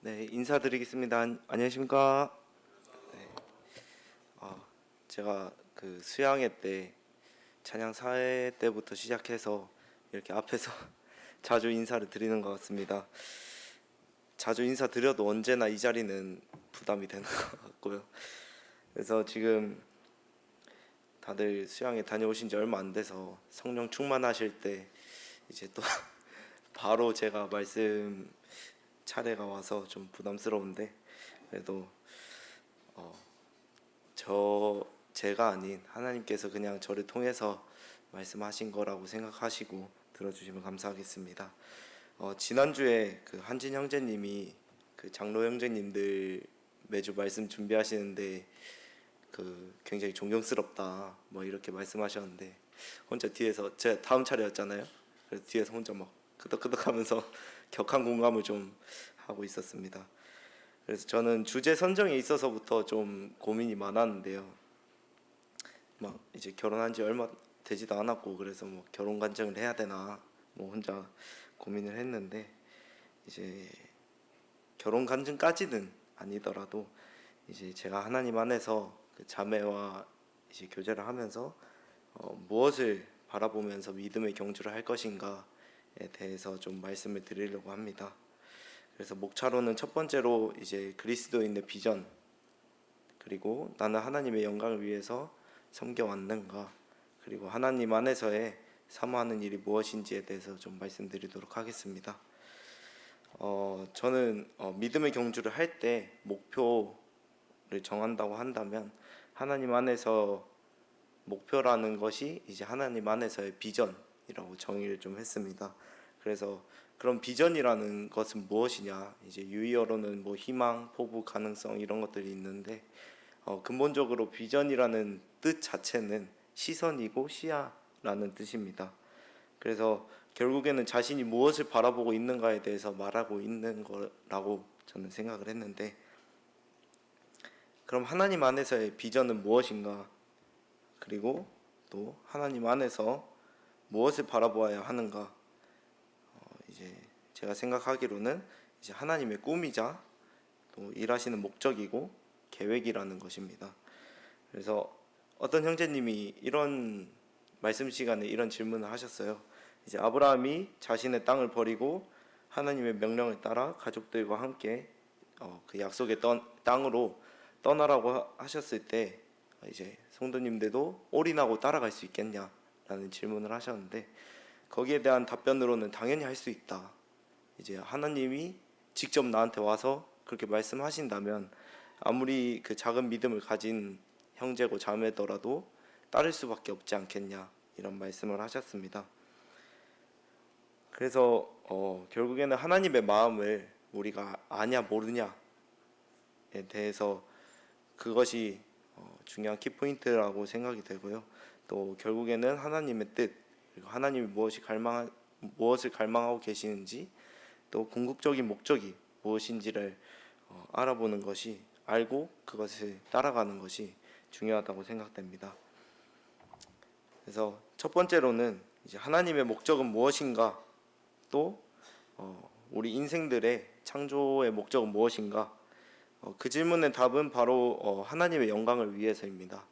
네, 인사드리겠습니다. 안녕하십니까? 네, 제가 그 수양회 때 찬양 사회 때부터 시작해서 이렇게 앞에서 자주 인사를 드리는 것 같습니다. 자주 인사드려도 언제나 이 자리는 부담이 되는 것 같고요. 그래서 지금 다들 수양회 다녀오신 지 얼마 안 돼서 성령 충만하실 때 이제 또 바로 제가 말씀 차례가 와서 좀 부담스러운데, 그래도 제가 아닌 하나님께서 그냥 저를 통해서 말씀하신 거라고 생각하시고 들어주시면 감사하겠습니다. 지난주에 그 한진 형제님이 그 장로 형제님들 매주 말씀 준비하시는데 그 굉장히 존경스럽다 뭐 이렇게 말씀하셨는데, 혼자 뒤에서 제 다음 차례였잖아요. 그래서 뒤에서 혼자 막 끄덕끄덕하면서 격한 공감을 좀 하고 있었습니다. 그래서 저는 주제 선정에 있어서부터 좀 고민이 많았는데요. 막 이제 결혼한 지 얼마 되지도 않았고, 그래서 뭐 결혼 간증을 해야 되나 뭐 혼자 고민을 했는데, 이제 결혼 간증까지는 아니더라도 이제 제가 하나님 안에서 그 자매와 이제 교제를 하면서 무엇을 바라보면서 믿음의 경주를 할 것인가에 대해서 좀 말씀을 드리려고 합니다. 그래서 목차로는 첫 번째로 이제 그리스도인의 비전, 그리고 나는 하나님의 영광을 위해서 섬겨왔는가, 그리고 하나님 안에서의 사모하는 일이 무엇인지에 대해서 좀 말씀드리도록 하겠습니다. 저는 믿음의 경주를 할 때 목표를 정한다고 한다면 하나님 안에서 목표라는 것이 이제 하나님 안에서의 비전이라고 정의를 좀 했습니다. 그래서 그런 비전이라는 것은 무엇이냐, 이제 유의어로는 뭐 희망, 포부, 가능성 이런 것들이 있는데, 근본적으로 비전이라는 뜻 자체는 시선이고 시야라는 뜻입니다. 그래서 결국에는 자신이 무엇을 바라보고 있는가에 대해서 말하고 있는 거라고 저는 생각을 했는데, 그럼 하나님 안에서의 비전은 무엇인가, 그리고 또 하나님 안에서 무엇을 바라보아야 하는가, 이제 제가 생각하기로는 이제 하나님의 꿈이자 또 일하시는 목적이고 계획이라는 것입니다. 그래서 어떤 형제님이 이런 말씀 시간에 이런 질문을 하셨어요. 이제 아브라함이 자신의 땅을 버리고 하나님의 명령을 따라 가족들과 함께 그 약속의 땅으로 떠나라고 하셨을 때 이제 성도님들도 올인하고 따라갈 수 있겠냐라는 질문을 하셨는데, 거기에 대한 답변으로는 당연히 할 수 있다. 이제 하나님이 직접 나한테 와서 그렇게 말씀하신다면 아무리 그 작은 믿음을 가진 형제고 자매더라도 따를 수밖에 없지 않겠냐, 이런 말씀을 하셨습니다. 그래서 결국에는 하나님의 마음을 우리가 아냐 모르냐에 대해서 그것이 중요한 키포인트라고 생각이 되고요. 또 결국에는 하나님의 뜻, 그리고 하나님이 무엇을 갈망하고 계시는지, 또 궁극적인 목적이 무엇인지를 알아보는 것이, 알고 그것을 따라가는 것이 중요하다고 생각됩니다. 그래서 첫 번째로는 이제 하나님의 목적은 무엇인가, 또 우리 인생들의 창조의 목적은 무엇인가, 그 질문의 답은 바로 하나님의 영광을 위해서입니다.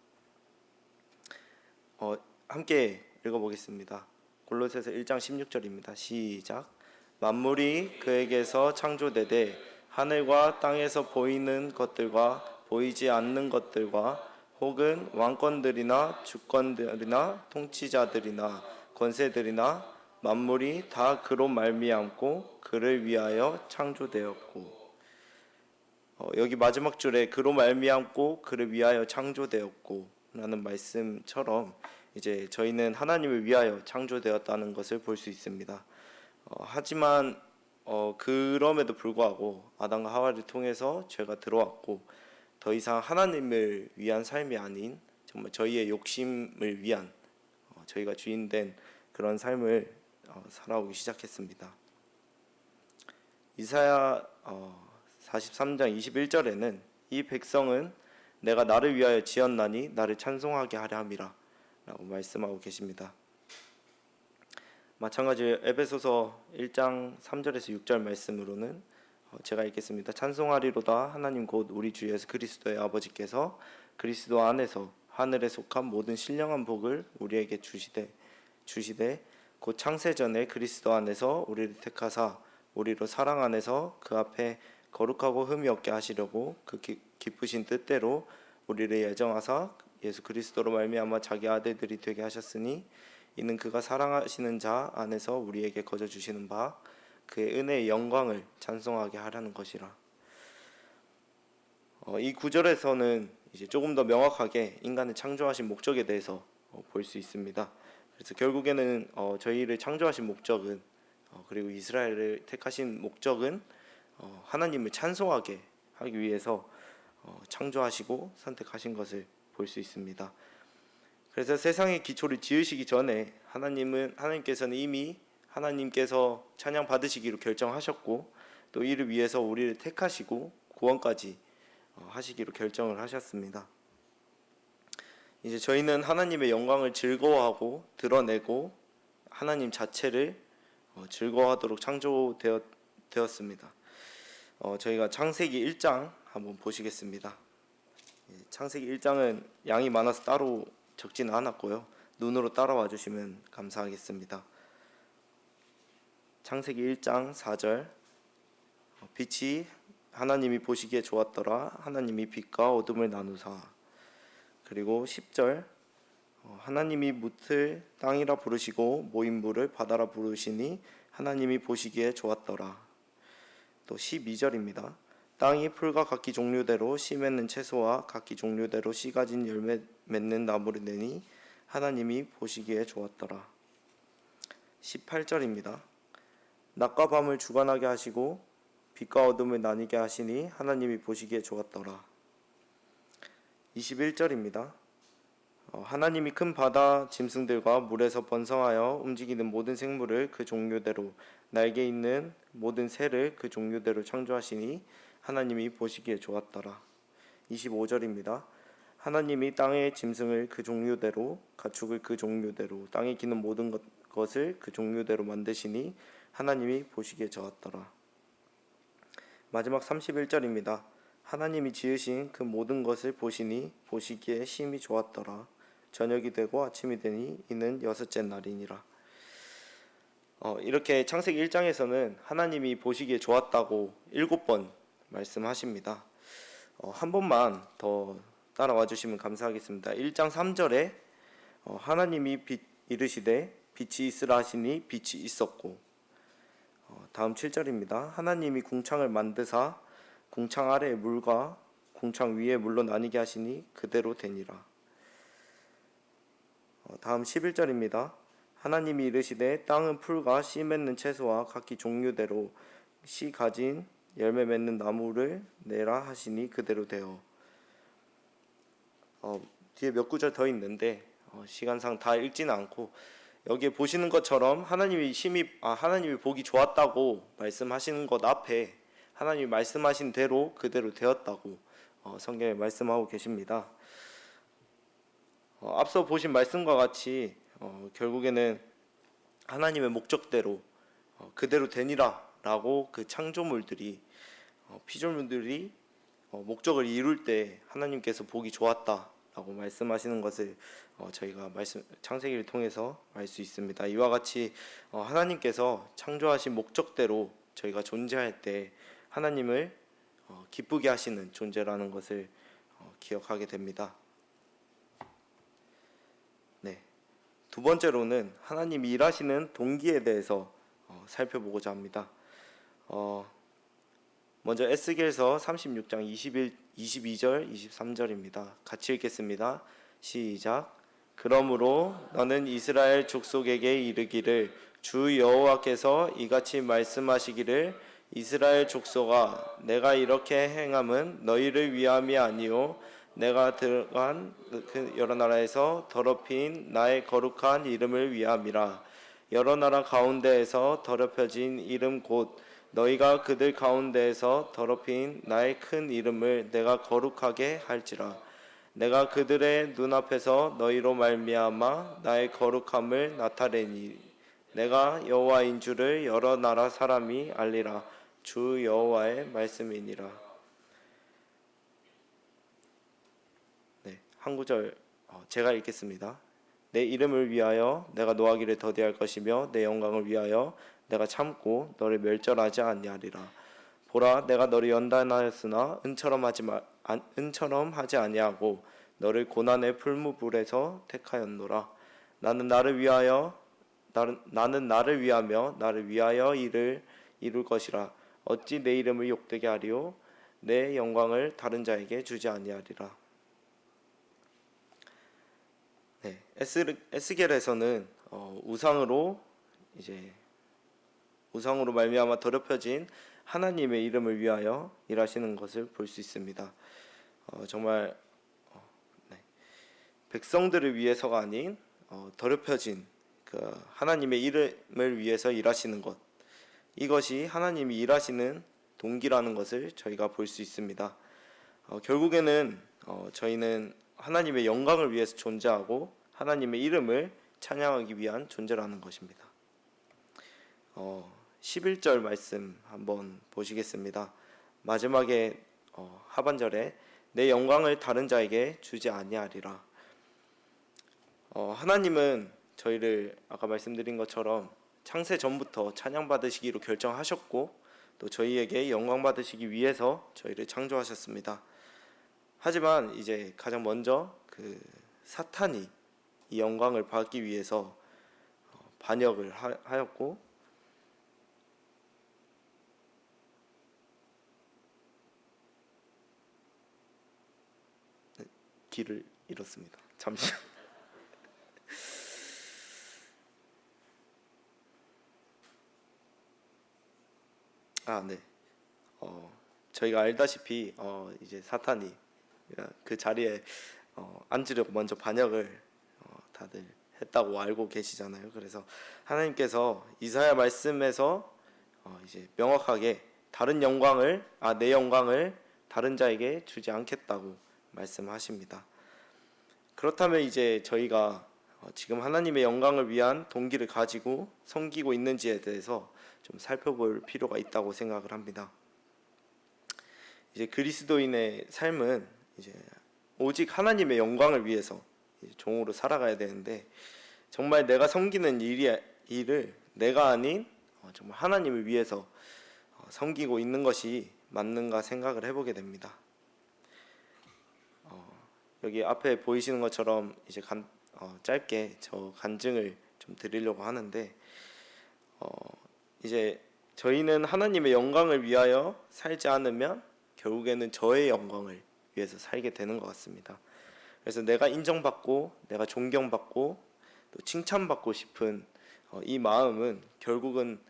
함께 읽어보겠습니다. 골로새서 1장 16절입니다. 시작. 만물이 그에게서 창조되되 하늘과 땅에서 보이는 것들과 보이지 않는 것들과 혹은 왕권들이나 주권들이나 통치자들이나 권세들이나 만물이 다 그로 말미암고 그를 위하여 창조되었고, 여기 마지막 줄에 그로 말미암고 그를 위하여 창조되었고 라는 말씀처럼 이제 저희는 하나님을 위하여 창조되었다는 것을 볼 수 있습니다. 하지만 그럼에도 불구하고 아담과 하와를 통해서 죄가 들어왔고, 더 이상 하나님을 위한 삶이 아닌 정말 저희의 욕심을 위한, 저희가 주인된 그런 삶을 살아오기 시작했습니다. 이사야 43장 21절에는 이 백성은 내가 나를 위하여 지었나니 나를 찬송하게 하려 함이라 라고 말씀하고 계십니다. 마찬가지로 에베소서 1장 3절에서 6절 말씀으로는 제가 읽겠습니다. 찬송하리로다 하나님 곧 우리 주 예수 그리스도의 아버지께서 그리스도 안에서 하늘에 속한 모든 신령한 복을 우리에게 주시되 곧 창세전에 그리스도 안에서 우리를 택하사 우리로 사랑 안에서 그 앞에 거룩하고 흠이 없게 하시려고 그 기쁘신 뜻대로 우리를 예정하사 예수 그리스도로 말미암아 자기 아들들이 되게 하셨으니 이는 그가 사랑하시는 자 안에서 우리에게 거저 주시는 바 그의 은혜의 영광을 찬송하게 하라는 것이라. 이 구절에서는 이제 조금 더 명확하게 인간을 창조하신 목적에 대해서 볼 수 있습니다. 그래서 결국에는 저희를 창조하신 목적은 그리고 이스라엘을 택하신 목적은 하나님을 찬송하게 하기 위해서 창조하시고 선택하신 것을 볼 수 있습니다. 그래서 세상의 기초를 지으시기 전에 하나님께서는 이미 하나님께서 찬양 받으시기로 결정하셨고 또 이를 위해서 우리를 택하시고 구원까지 하시기로 결정을 하셨습니다. 이제 저희는 하나님의 영광을 즐거워하고 드러내고 하나님 자체를 즐거워하도록 창조되었습니다. 저희가 창세기 1장 한번 보시겠습니다. 창세기 1장은 양이 많아서 따로 적지는 않았고요. 눈으로 따라와 주시면 감사하겠습니다. 창세기 1장 4절 빛이 하나님이 보시기에 좋았더라. 하나님이 빛과 어둠을 나누사. 그리고 10절 하나님이 뭇을 땅이라 부르시고 모임물을 바다라 부르시니 하나님이 보시기에 좋았더라. 또 12절입니다. 땅이 풀과 각기 종류대로 씨 맺는 채소와 각기 종류대로 씨 가진 열매 맺는 나무를 내니 하나님이 보시기에 좋았더라. 18절입니다. 낮과 밤을 주관하게 하시고 빛과 어둠을 나뉘게 하시니 하나님이 보시기에 좋았더라. 21절입니다. 하나님이 큰 바다 짐승들과 물에서 번성하여 움직이는 모든 생물을 그 종류대로 날개 있는 모든 새를 그 종류대로 창조하시니 하나님이 보시기에 좋았더라. 25절입니다. 하나님이 땅의 짐승을 그 종류대로 가축을 그 종류대로 땅에 기는 모든 것을 그 종류대로 만드시니 하나님이 보시기에 좋았더라. 마지막 31절입니다. 하나님이 지으신 그 모든 것을 보시니 보시기에 심히 좋았더라. 저녁이 되고 아침이 되니 이는 여섯째 날이니라. 이렇게 창세기 1장에서는 하나님이 보시기에 좋았다고 7번 말씀하십니다. 한 번만 더 따라와 주시면 감사하겠습니다. 1장 3절에 하나님이 이르시되 빛이 있으라 하시니 빛이 있었고, 다음 7절입니다. 하나님이 궁창을 만드사 궁창 아래의 물과 궁창 위의 물로 나뉘게 하시니 그대로 되니라. 다음 11절입니다. 하나님이 이르시되 땅은 풀과 씨 맺는 채소와 각기 종류대로 씨 가진 열매 맺는 나무를 내라 하시니 그대로 되어. 뒤에 몇 구절 더 있는데 시간상 다 읽지는 않고 여기에 보시는 것처럼 하나님이 보기 좋았다고 말씀하시는 것 앞에 하나님이 말씀하신 대로 그대로 되었다고 성경에 말씀하고 계십니다. 앞서 보신 말씀과 같이 결국에는 하나님의 목적대로 그대로 되니라 라고 그 창조물들이 피조물들이 목적을 이룰 때 하나님께서 보기 좋았다 라고 말씀하시는 것을 저희가 창세기를 통해서 알 수 있습니다. 이와 같이 하나님께서 창조하신 목적대로 저희가 존재할 때 하나님을 기쁘게 하시는 존재라는 것을 기억하게 됩니다. 네, 두 번째로는 하나님이 일하시는 동기에 대해서 살펴보고자 합니다. 먼저 에스겔서 36장 22절 23절입니다. 같이 읽겠습니다. 시작. 그러므로 너는 이스라엘 족속에게 이르기를 주 여호와께서 이같이 말씀하시기를 이스라엘 족속아 내가 이렇게 행함은 너희를 위함이 아니요 내가 들어간 그 여러 나라에서 더럽힌 나의 거룩한 이름을 위함이라. 여러 나라 가운데에서 더럽혀진 이름 곧 너희가 그들 가운데에서 더럽힌 나의 큰 이름을 내가 거룩하게 할지라. 내가 그들의 눈앞에서 너희로 말미암아 나의 거룩함을 나타내니 내가 여호와인 줄을 여러 나라 사람이 알리라. 주 여호와의 말씀이니라. 네, 한 구절 제가 읽겠습니다. 내 이름을 위하여 내가 노하기를 더디할 것이며 내 영광을 위하여 내가 참고 너를 멸절하지 아니하리라. 보라, 내가 너를 연단하였으나 은처럼 하지 아니하고 너를 고난의 풀무불에서 택하였노라. 나는 나를 위하며 나를 위하여 일을 이룰 것이라. 어찌 내 이름을 욕되게 하리요? 내 영광을 다른 자에게 주지 아니하리라. 네, 에스겔에서는 우상으로 말미암아 더럽혀진 하나님의 이름을 위하여 일하시는 것을 볼 수 있습니다. 정말 네, 백성들을 위해서가 아닌 더럽혀진 그 하나님의 이름을 위해서 일하시는 것, 이것이 하나님이 일하시는 동기라는 것을 저희가 볼 수 있습니다. 결국에는 저희는 하나님의 영광을 위해서 존재하고 하나님의 이름을 찬양하기 위한 존재라는 것입니다. 11절 말씀 한번 보시겠습니다. 마지막에 하반절에 내 영광을 다른 자에게 주지 아니하리라. 하나님은 저희를 아까 말씀드린 것처럼 창세 전부터 찬양받으시기로 결정하셨고 또 저희에게 영광 받으시기 위해서 저희를 창조하셨습니다. 하지만 이제 가장 먼저 그 사탄이 이 영광을 받기 위해서 반역을 하였고 길을 잃었습니다. 잠시. 네. 저희가 알다시피 이제 사탄이 그 자리에 앉으려고 먼저 반역을 다들 했다고 알고 계시잖아요. 그래서 하나님께서 이사야 말씀에서 이제 명확하게 내 영광을 다른 자에게 주지 않겠다고 말씀하십니다. 그렇다면 이제 저희가 지금 하나님의 영광을 위한 동기를 가지고 섬기고 있는지에 대해서 좀 살펴볼 필요가 있다고 생각을 합니다. 이제 그리스도인의 삶은 이제 오직 하나님의 영광을 위해서 종으로 살아가야 되는데 정말 내가 섬기는 일을 내가 아닌 정말 하나님을 위해서 섬기고 있는 것이 맞는가 생각을 해보게 됩니다. 여기 앞에 보이시는 것처럼 이제 짧게 저 간증을 좀 드리려고 하는데 이제 저희는 하나님의 영광을 위하여 살지 않으면 결국에는 저의 영광을 위해서 살게 되는 것 같습니다. 그래서 내가 인정받고 내가 존경받고 또 칭찬받고 싶은 이 마음은 결국은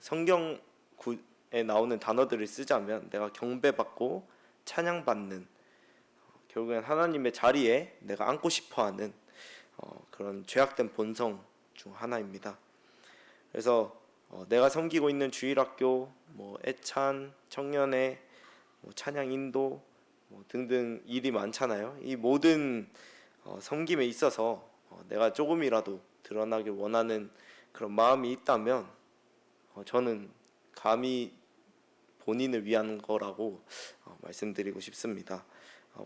성경에 나오는 단어들을 쓰자면 내가 경배받고 찬양받는 결국엔 하나님의 자리에 내가 앉고 싶어하는 그런 죄악된 본성 중 하나입니다. 그래서 내가 섬기고 있는 주일학교, 애찬, 청년회, 찬양 인도 등등 일이 많잖아요. 이 모든 섬김에 있어서 내가 조금이라도 드러나길 원하는 그런 마음이 있다면 저는 감히 본인을 위한 거라고 말씀드리고 싶습니다.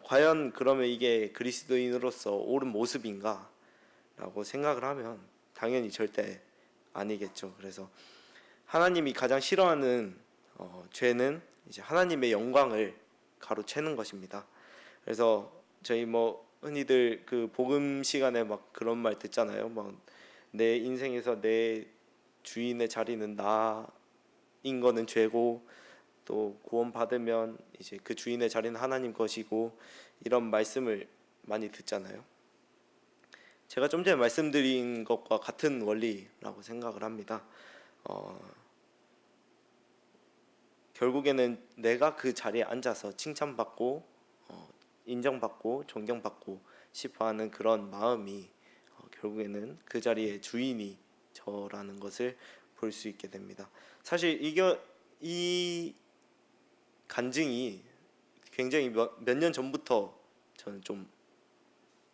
과연 그러면 이게 그리스도인으로서 옳은 모습인가? 라고 생각을 하면 당연히 절대 아니겠죠. 그래서 하나님이 가장 싫어하는 죄는 이제 하나님의 영광을 가로채는 것입니다. 그래서 저희 흔히들 그 복음 시간에 막 그런 말 듣잖아요. 내 인생에서 내 주인의 자리는 나인 거는 죄고 또 구원 받으면 이제 그 주인의 자리는 하나님 것이고 이런 말씀을 많이 듣잖아요. 제가 좀 전에 말씀드린 것과 같은 원리라고 생각을 합니다. 결국에는 내가 그 자리에 앉아서 칭찬받고 인정받고 존경받고 싶어하는 그런 마음이 결국에는 그 자리의 주인이 저라는 것을 볼 수 있게 됩니다. 사실 이 간증이 굉장히 몇 년 전부터 저는 좀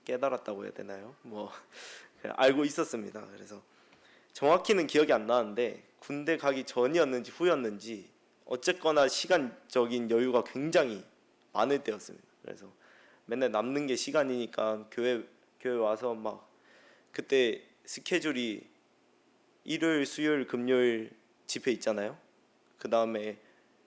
깨달았다고 해야 되나요? 알고 있었습니다. 그래서 정확히는 기억이 안 나는데 군대 가기 전이었는지 후였는지 어쨌거나 시간적인 여유가 굉장히 많을 때였습니다. 그래서 맨날 남는 게 시간이니까 교회 와서 막 그때 스케줄이 일요일, 수요일, 금요일 집회 있잖아요. 그 다음에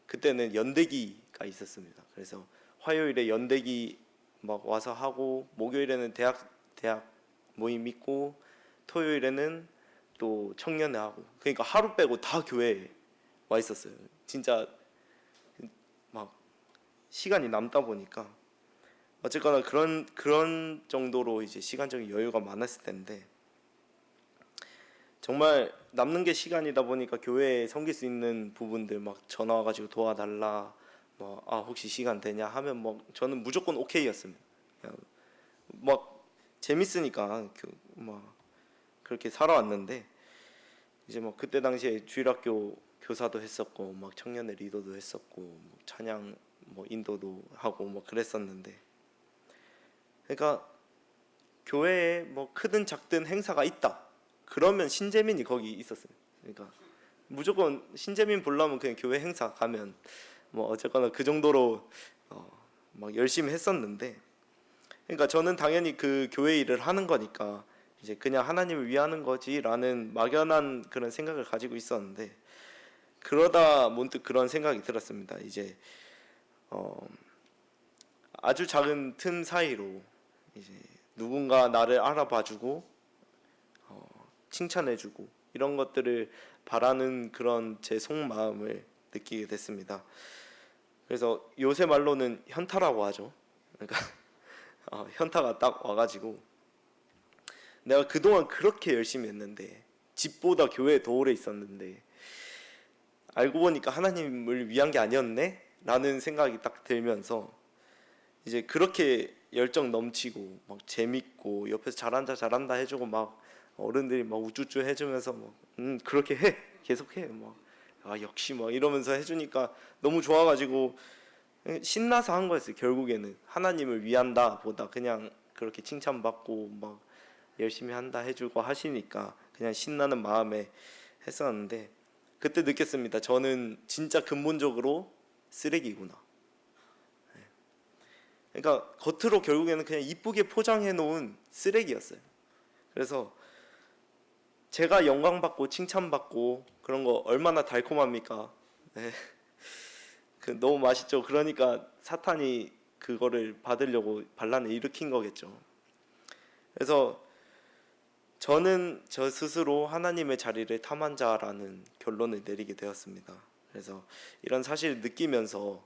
그때는 연대기가 있었습니다. 그래서 화요일에 연대기 막 와서 하고 목요일에는 대학 모임 있고 토요일에는 또 청년회 하고 그러니까 하루 빼고 다 교회에 와 있었어요. 진짜 막 시간이 남다 보니까 어쨌거나 그런 정도로 이제 시간적인 여유가 많았을 텐데 정말 남는 게 시간이다 보니까 교회에 섬길 수 있는 부분들 막 전화 와가지고 도와달라 뭐 혹시 시간 되냐 하면 뭐 저는 무조건 오케이였습니다. 그냥 막 재밌으니까 막 그렇게 살아왔는데 이제 뭐 그때 당시에 주일학교 교사도 했었고 막 청년회 리더도 했었고 뭐 찬양 뭐 인도도 하고 뭐 그랬었는데 그러니까 교회에 뭐 크든 작든 행사가 있다 그러면 신재민이 거기 있었어요. 그러니까 무조건 신재민 보려면 그냥 교회 행사 가면 뭐 어쨌거나 그 정도로 막 열심히 했었는데 그러니까 저는 당연히 그 교회 일을 하는 거니까 이제 그냥 하나님을 위하는 거지라는 막연한 그런 생각을 가지고 있었는데 그러다 문득 그런 생각이 들었습니다. 이제 아주 작은 틈 사이로 이제 누군가 나를 알아봐주고 칭찬해주고 이런 것들을 바라는 그런 제 속마음을 느끼게 됐습니다. 그래서 요새 말로는 현타라고 하죠. 그러니까 현타가 딱 와가지고 내가 그동안 그렇게 열심히 했는데 집보다 교회에 더 오래 있었는데 알고 보니까 하나님을 위한 게 아니었네? 라는 생각이 딱 들면서 이제 그렇게 열정 넘치고 막 재밌고 옆에서 잘한다 해주고 막 어른들이 막 우쭈쭈 해주면서 막 그렇게 해 계속해 막 역시 막 이러면서 해주니까 너무 좋아가지고 신나서 한 거였어요. 결국에는 하나님을 위한다 보다 그냥 그렇게 칭찬받고 막 열심히 한다 해주고 하시니까 그냥 신나는 마음에 했었는데 그때 느꼈습니다. 저는 진짜 근본적으로 쓰레기구나. 그러니까 겉으로 결국에는 그냥 이쁘게 포장해 놓은 쓰레기였어요. 그래서 제가 영광받고 칭찬받고 그런 거 얼마나 달콤합니까? 네. 너무 맛있죠. 그러니까 사탄이 그거를 받으려고 반란을 일으킨 거겠죠. 그래서 저는 저 스스로 하나님의 자리를 탐한 자라는 결론을 내리게 되었습니다. 그래서 이런 사실을 느끼면서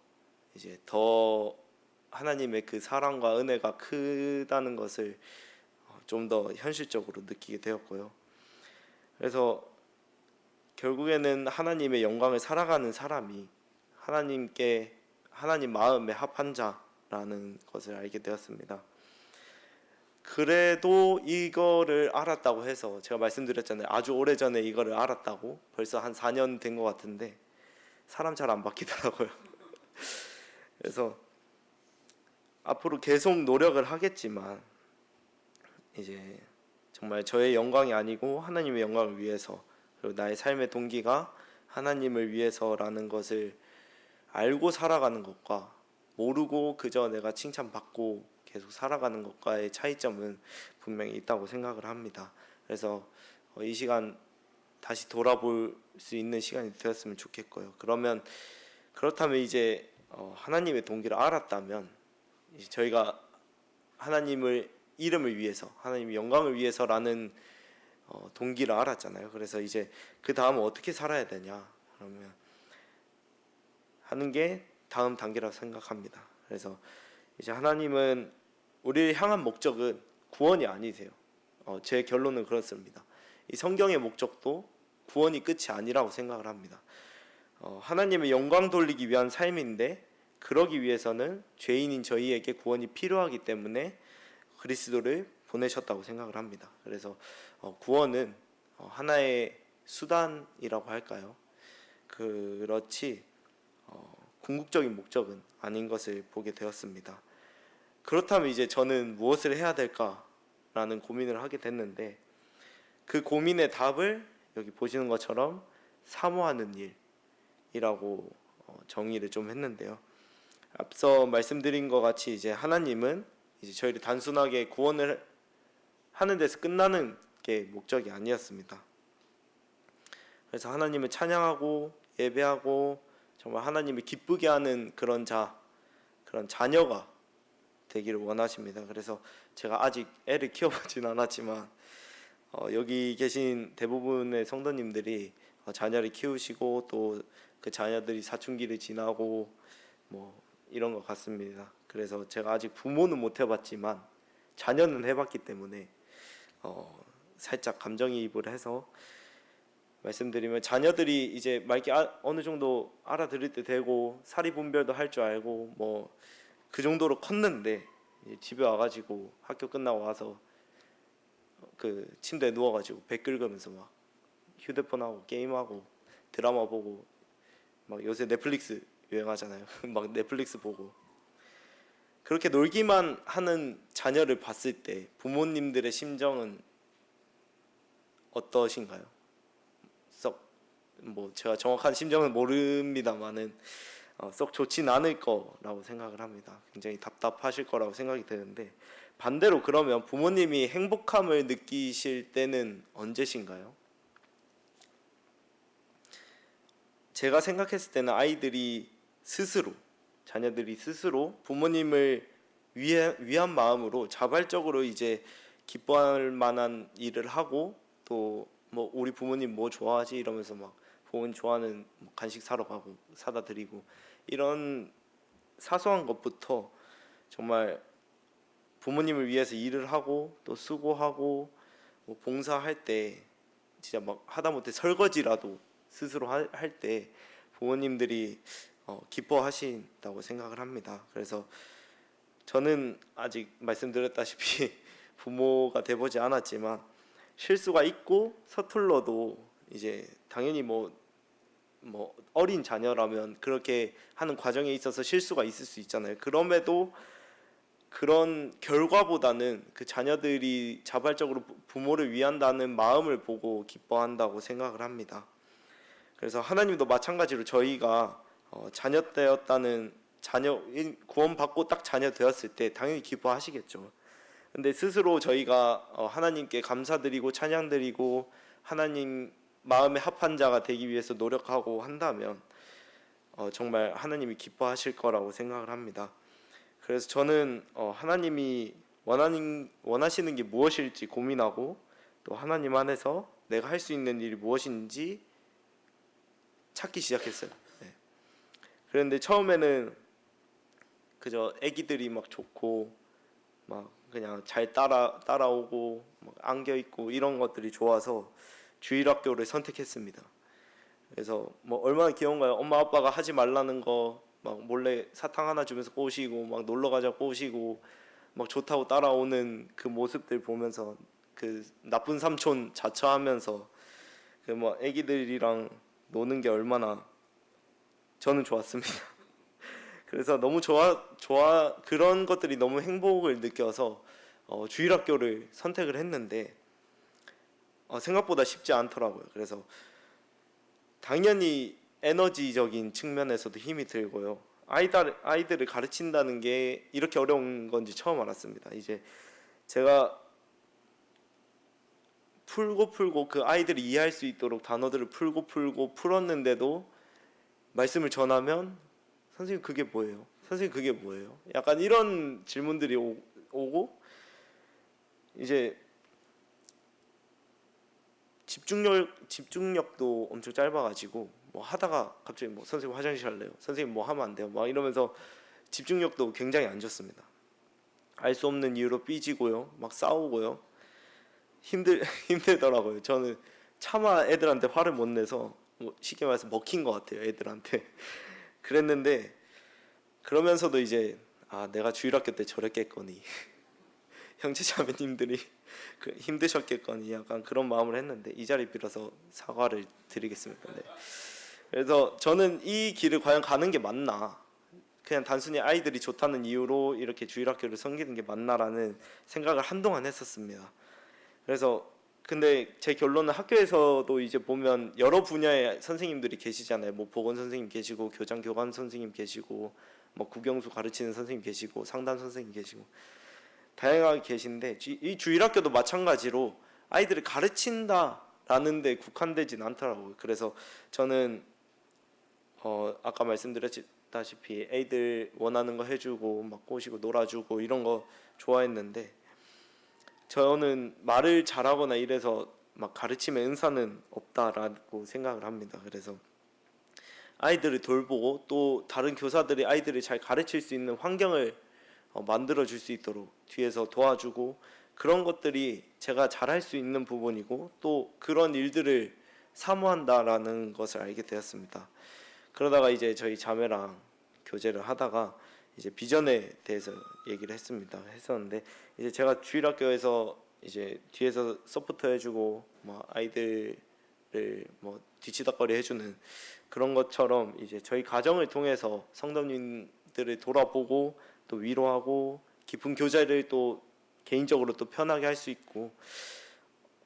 이제 더 하나님의 그 사랑과 은혜가 크다는 것을 좀 더 현실적으로 느끼게 되었고요. 그래서 결국에는 하나님의 영광을 살아가는 사람이 하나님 마음에 합한 자라는 것을 알게 되었습니다. 그래도 이거를 알았다고 해서 제가 말씀드렸잖아요. 아주 오래전에 이거를 알았다고 벌써 한 4년 된 것 같은데 사람 잘 안 바뀌더라고요. 그래서 앞으로 계속 노력을 하겠지만 이제 정말 저의 영광이 아니고 하나님의 영광을 위해서 그리고 나의 삶의 동기가 하나님을 위해서라는 것을 알고 살아가는 것과 모르고 그저 내가 칭찬받고 계속 살아가는 것과의 차이점은 분명히 있다고 생각을 합니다. 그래서 이 시간 다시 돌아볼 수 있는 시간이 되었으면 좋겠고요. 그렇다면 이제 하나님의 동기를 알았다면 이제 저희가 하나님을 이름을 위해서 하나님의 영광을 위해서라는 동기를 알았잖아요. 그래서 이제 그 다음은 어떻게 살아야 되냐 그러면 하는 게 다음 단계라고 생각합니다. 그래서 이제 하나님은 우리를 향한 목적은 구원이 아니세요. 제 결론은 그렇습니다. 이 성경의 목적도 구원이 끝이 아니라고 생각을 합니다. 하나님의 영광 돌리기 위한 삶인데 그러기 위해서는 죄인인 저희에게 구원이 필요하기 때문에 그리스도를 보내셨다고 생각을 합니다. 그래서 구원은 하나의 수단이라고 할까요? 그렇지 궁극적인 목적은 아닌 것을 보게 되었습니다. 그렇다면 이제 저는 무엇을 해야 될까라는 고민을 하게 됐는데 그 고민의 답을 여기 보시는 것처럼 사모하는 일이라고 정의를 좀 했는데요. 앞서 말씀드린 것 같이 이제 하나님은 이제 저희를 단순하게 구원을 하는 데서 끝나는 게 목적이 아니었습니다. 그래서 하나님을 찬양하고 예배하고 정말 하나님을 기쁘게 하는 그런 자녀가 되기를 원하십니다. 그래서 제가 아직 애를 키워보진 않았지만 여기 계신 대부분의 성도님들이 자녀를 키우시고 또 그 자녀들이 사춘기를 지나고 뭐 이런 것 같습니다. 그래서 제가 아직 부모는 못 해봤지만 자녀는 해봤기 때문에 살짝 감정이입을 해서 말씀드리면, 자녀들이 이제 말기 어느 정도 알아들을 때 되고 사리 분별도 할 줄 알고 뭐 그 정도로 컸는데 집에 와가지고 학교 끝나고 와서 그 침대에 누워가지고 배 긁으면서 막 휴대폰하고 게임하고 드라마 보고, 막 요새 넷플릭스 유행하잖아요. 막 넷플릭스 보고 그렇게 놀기만 하는 자녀를 봤을 때 부모님들의 심정은 어떠신가요? 썩 뭐 제가 정확한 심정은 모릅니다만은 썩 좋진 않을 거라고 생각을 합니다. 굉장히 답답하실 거라고 생각이 드는데, 반대로 그러면 부모님이 행복함을 느끼실 때는 언제신가요? 제가 생각했을 때는 자녀들이 스스로 부모님을 위한 마음으로 자발적으로 이제 기뻐할 만한 일을 하고, 또 뭐 우리 부모님 뭐 좋아하지 이러면서 막 부모님 좋아하는 간식 사러 가고 사다 드리고, 이런 사소한 것부터 정말 부모님을 위해서 일을 하고 또 수고하고 뭐 봉사할 때 진짜 막 하다못해 설거지라도 스스로 할 때 부모님들이 기뻐하신다고 생각을 합니다. 그래서 저는 아직 말씀드렸다시피 부모가 돼보지 않았지만 실수가 있고 서툴러도 이제 당연히 뭐 어린 자녀라면 그렇게 하는 과정에 있어서 실수가 있을 수 있잖아요. 그럼에도 그런 결과보다는 그 자녀들이 자발적으로 부모를 위한다는 마음을 보고 기뻐한다고 생각을 합니다. 그래서 하나님도 마찬가지로 저희가 자녀 구원받고 딱 자녀 되었을 때 당연히 기뻐하시겠죠. 근데 스스로 저희가 하나님께 감사드리고 찬양드리고 하나님 마음에 합한 자가 되기 위해서 노력하고 한다면 정말 하나님이 기뻐하실 거라고 생각을 합니다. 그래서 저는 하나님이 원하시는 게 무엇일지 고민하고, 또 하나님 안에서 내가 할 수 있는 일이 무엇인지 찾기 시작했어요. 네. 그런데 처음에는 그저 애기들이 막 좋고 막 그냥 잘 따라오고 막 안겨 있고 이런 것들이 좋아서 주일학교를 선택했습니다. 그래서 뭐 얼마나 귀여운가요? 엄마 아빠가 하지 말라는 거 막 몰래 사탕 하나 주면서 꼬시고 막 놀러 가자 꼬시고 막 좋다고 따라오는 그 모습들 보면서 그 나쁜 삼촌 자처하면서 그 뭐 애기들이랑 노는 게 얼마나 저는 좋았습니다. 그래서 너무 그런 것들이 너무 행복을 느껴서 주일학교를 선택을 했는데 생각보다 쉽지 않더라고요. 그래서 당연히 에너지적인 측면에서도 힘이 들고요. 아이들을 가르친다는 게 이렇게 어려운 건지 처음 알았습니다. 이제 제가 풀고 그 아이들이 이해할 수 있도록 단어들을 풀고 풀었는데도 말씀을 전하면 선생님 그게 뭐예요? 선생님 그게 뭐예요? 약간 이런 질문들이 오고, 이제 집중력도 엄청 짧아가지고 뭐 하다가 갑자기 뭐 선생님 화장실 할래요? 선생님 뭐 하면 안 돼요? 막 이러면서 집중력도 굉장히 안 좋습니다. 알 수 없는 이유로 삐지고요, 막 싸우고요. 힘들더라고요. 저는 차마 애들한테 화를 못 내서 뭐 쉽게 말해서 먹힌 것 같아요, 애들한테. 그랬는데 그러면서도 이제 내가 주일학교 때 저랬겠거니 형제자매님들이 힘드셨겠거니 약간 그런 마음을 했는데 이 자리 빌어서 사과를 드리겠습니다. 네. 그래서 저는 이 길을 과연 가는 게 맞나, 그냥 단순히 아이들이 좋다는 이유로 이렇게 주일학교를 섬기는 게 맞나라는 생각을 한동안 했었습니다. 그래서 근데 제 결론은 학교에서도 이제 보면 여러 분야의 선생님들이 계시잖아요. 뭐 보건 선생님 계시고 교장 교감 선생님 계시고 뭐 국영수 가르치는 선생님 계시고 상담 선생님 계시고 다양하게 계신데 이 주일학교도 마찬가지로 아이들을 가르친다라는 데 국한되진 않더라고요. 그래서 저는 아까 말씀드렸다시피 애들 원하는 거 해주고 막 꼬시고 놀아주고 이런 거 좋아했는데 저는 말을 잘하거나 이래서 막 가르침의 은사는 없다라고 생각을 합니다. 그래서 아이들을 돌보고 또 다른 교사들이 아이들을 잘 가르칠 수 있는 환경을 만들어 줄 수 있도록 뒤에서 도와주고 그런 것들이 제가 잘할 수 있는 부분이고 또 그런 일들을 사모한다라는 것을 알게 되었습니다. 그러다가 이제 저희 자매랑 교제를 하다가 이제 비전에 대해서 얘기를 했었는데 이제 제가 주일학교에서 이제 뒤에서 서포트 해주고 뭐 아이들을 뭐 뒤치다꺼리 해주는 그런 것처럼 이제 저희 가정을 통해서 성도님들을 돌아보고 또 위로하고 깊은 교제를 또 개인적으로 또 편하게 할 수 있고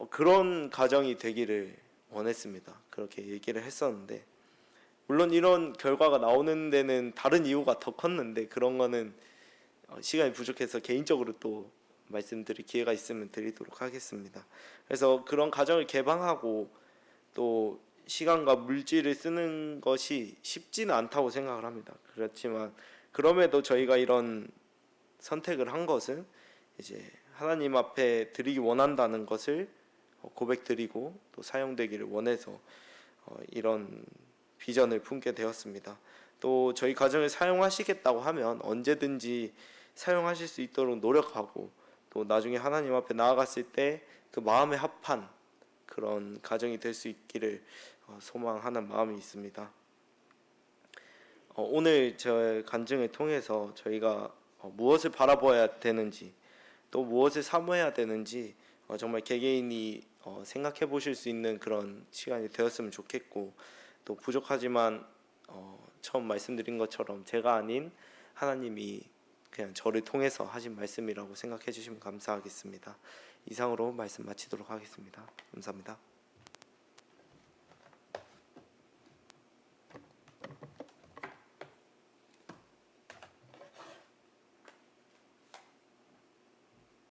그런 가정이 되기를 원했습니다. 그렇게 얘기를 했었는데 물론 이런 결과가 나오는 데는 다른 이유가 더 컸는데 그런 거는 시간이 부족해서 개인적으로 또 말씀드릴 기회가 있으면 드리도록 하겠습니다. 그래서 그런 가정을 개방하고 또 시간과 물질을 쓰는 것이 쉽지는 않다고 생각을 합니다. 그렇지만 그럼에도 저희가 이런 선택을 한 것은 이제 하나님 앞에 드리기 원한다는 것을 고백드리고 또 사용되기를 원해서 이런 비전을 품게 되었습니다. 또 저희 가정을 사용하시겠다고 하면 언제든지 사용하실 수 있도록 노력하고 또 나중에 하나님 앞에 나아갔을 때 그 마음에 합한 그런 가정이 될 수 있기를 소망하는 마음이 있습니다. 오늘 저의 간증을 통해서 저희가 무엇을 바라봐야 되는지 또 무엇을 사모해야 되는지 정말 개개인이 생각해 보실 수 있는 그런 시간이 되었으면 좋겠고 또 부족하지만 처음 말씀드린 것처럼 제가 아닌 하나님이 그냥 저를 통해서 하신 말씀이라고 생각해 주시면 감사하겠습니다. 이상으로 말씀 마치도록 하겠습니다. 감사합니다.